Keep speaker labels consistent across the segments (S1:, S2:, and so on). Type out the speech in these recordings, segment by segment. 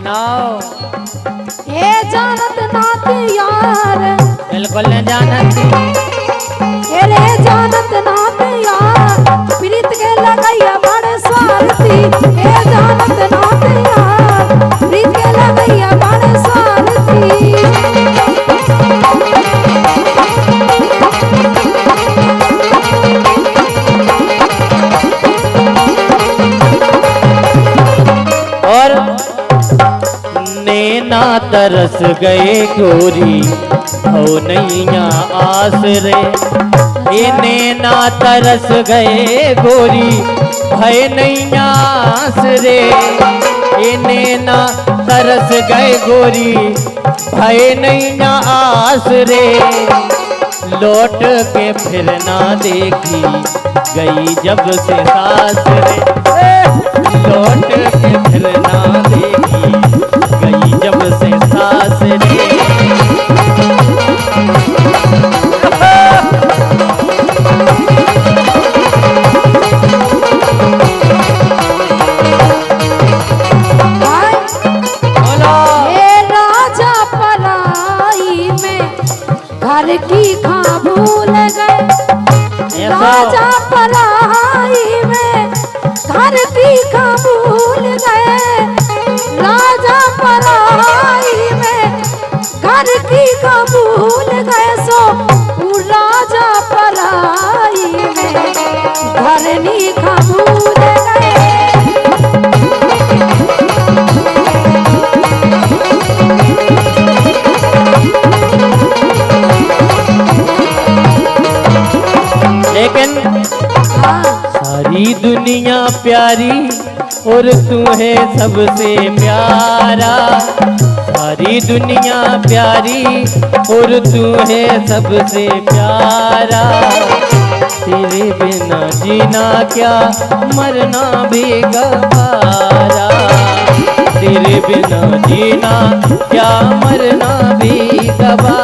S1: सुनाओ।
S2: ये जानत नात यार,
S1: बिल्कुल न जानत।
S2: ये रे जानत नात यार, प्रीत के लगैया बड़ स्वार्थी। ये जानत नात यार, प्रीत के लगैया बड़ स्वार्थी।
S1: और नैना तरस गए गोरी हो नैया आसरे। ये नैना तरस गए गोरी भय नैया आसरे। ये नैना तरस गए गोरी भय नैया आसरे। लौट के फिर ना देखी गई जब से सासरे। लौट के फिर ना देखी गई जब से सासरे।
S2: घर की खां भूल गए राजा पराई में। घर की खां भूल गए राजा पराई में। घर की खां भूल गए सो राजा पराई में। घर नी खां भूल गए।
S1: लेकिन सारी दुनिया प्यारी और तू है सबसे प्यारा। सारी दुनिया प्यारी और तू है सबसे प्यारा। तेरे बिना जीना क्या मरना भी गवारा। तेरे बिना जीना क्या मरना भी गवारा।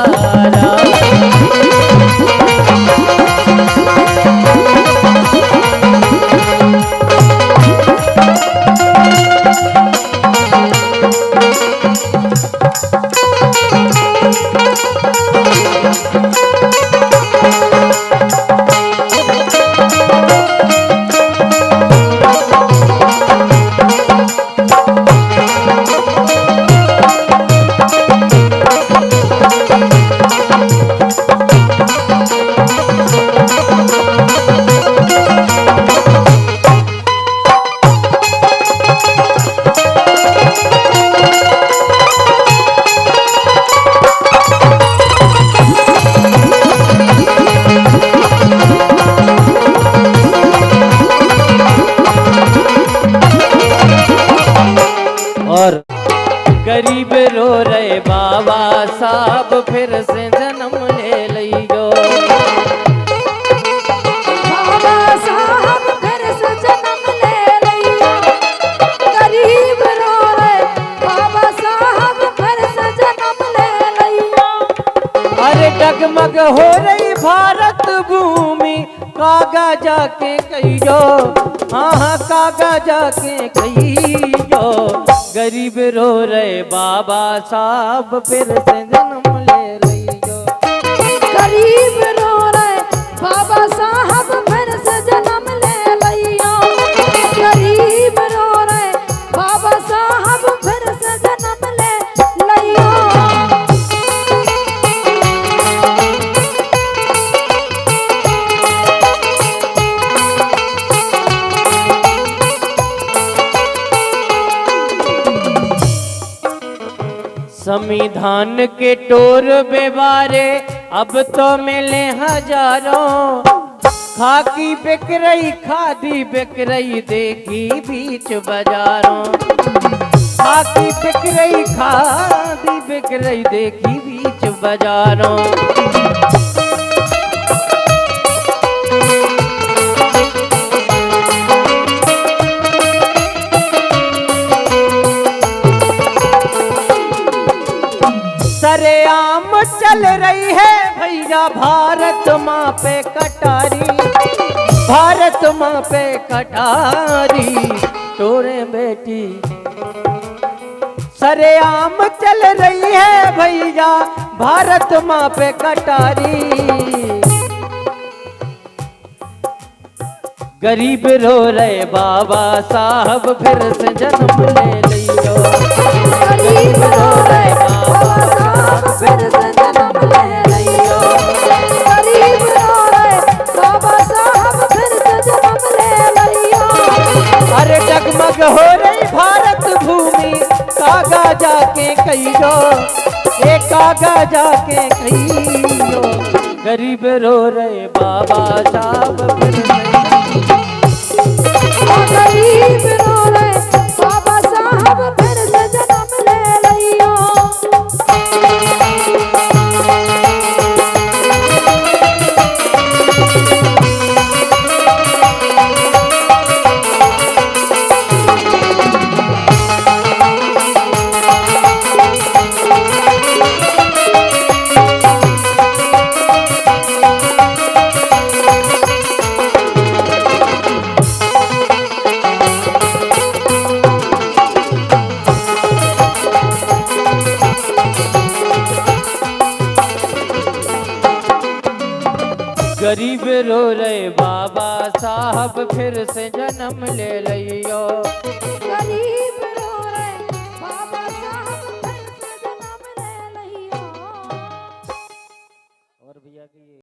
S1: और गरीब रो रहे बाबा साहब फिर से जन्म ले लियो।
S2: बाबा साहब फिर से जन्म ले लियो। गरीब रो रहे बाबा साहब फिर से जन्म ले लियो।
S1: अरे डगमग हो रही भारत भूमि कागा जाके कहियो। हाँ कागा जाके कहियो। गरीब रो रहे बाबा साहब फिर से जन्म ले लियो।
S2: गरीब रो रहे बाबा साहब फिर से जन्म ले लियो। गरीब रो रहे बाबा साहब फिर से जन्म ले लियो।
S1: संविधान के टोर बेवारे अब तो मिले हजारों। खाकी बिक रही खादी बिक रही देखी बीच बाजारों। खाकी बिक रही खादी बिक रही देखी बीच बाजारों। सरेआम चल रही है भैया भारत माँ पे कटारी। भारत माँ पे कटारी तोरे बेटी सरेआम चल रही है भैया भारत माँ पे कटारी। गरीब रो रहे बाबा साहब फिर से जन्म ले लियो।
S2: गरीब रो रहे बाबा साहब फिर से जन्म ले लियो। गरीब रो रहे बाबा साहब फिर से जन्म ले लियो।
S1: अरे डगमग हो रही भारत भूमि कागा जाके कहियो, एक कागा जाके कहियो। गरीब रो रहे बाबा साहब फिर से।
S2: गरीब रो रहे बाबा साहब फिर से जन्म ले लियो।
S1: गरीब रो रहे बाबा साहब फिर से जन्म ले लियो।
S2: गरीब रो रहे बाबा साहब फिर से जन्म ले लियो।
S1: और भैया की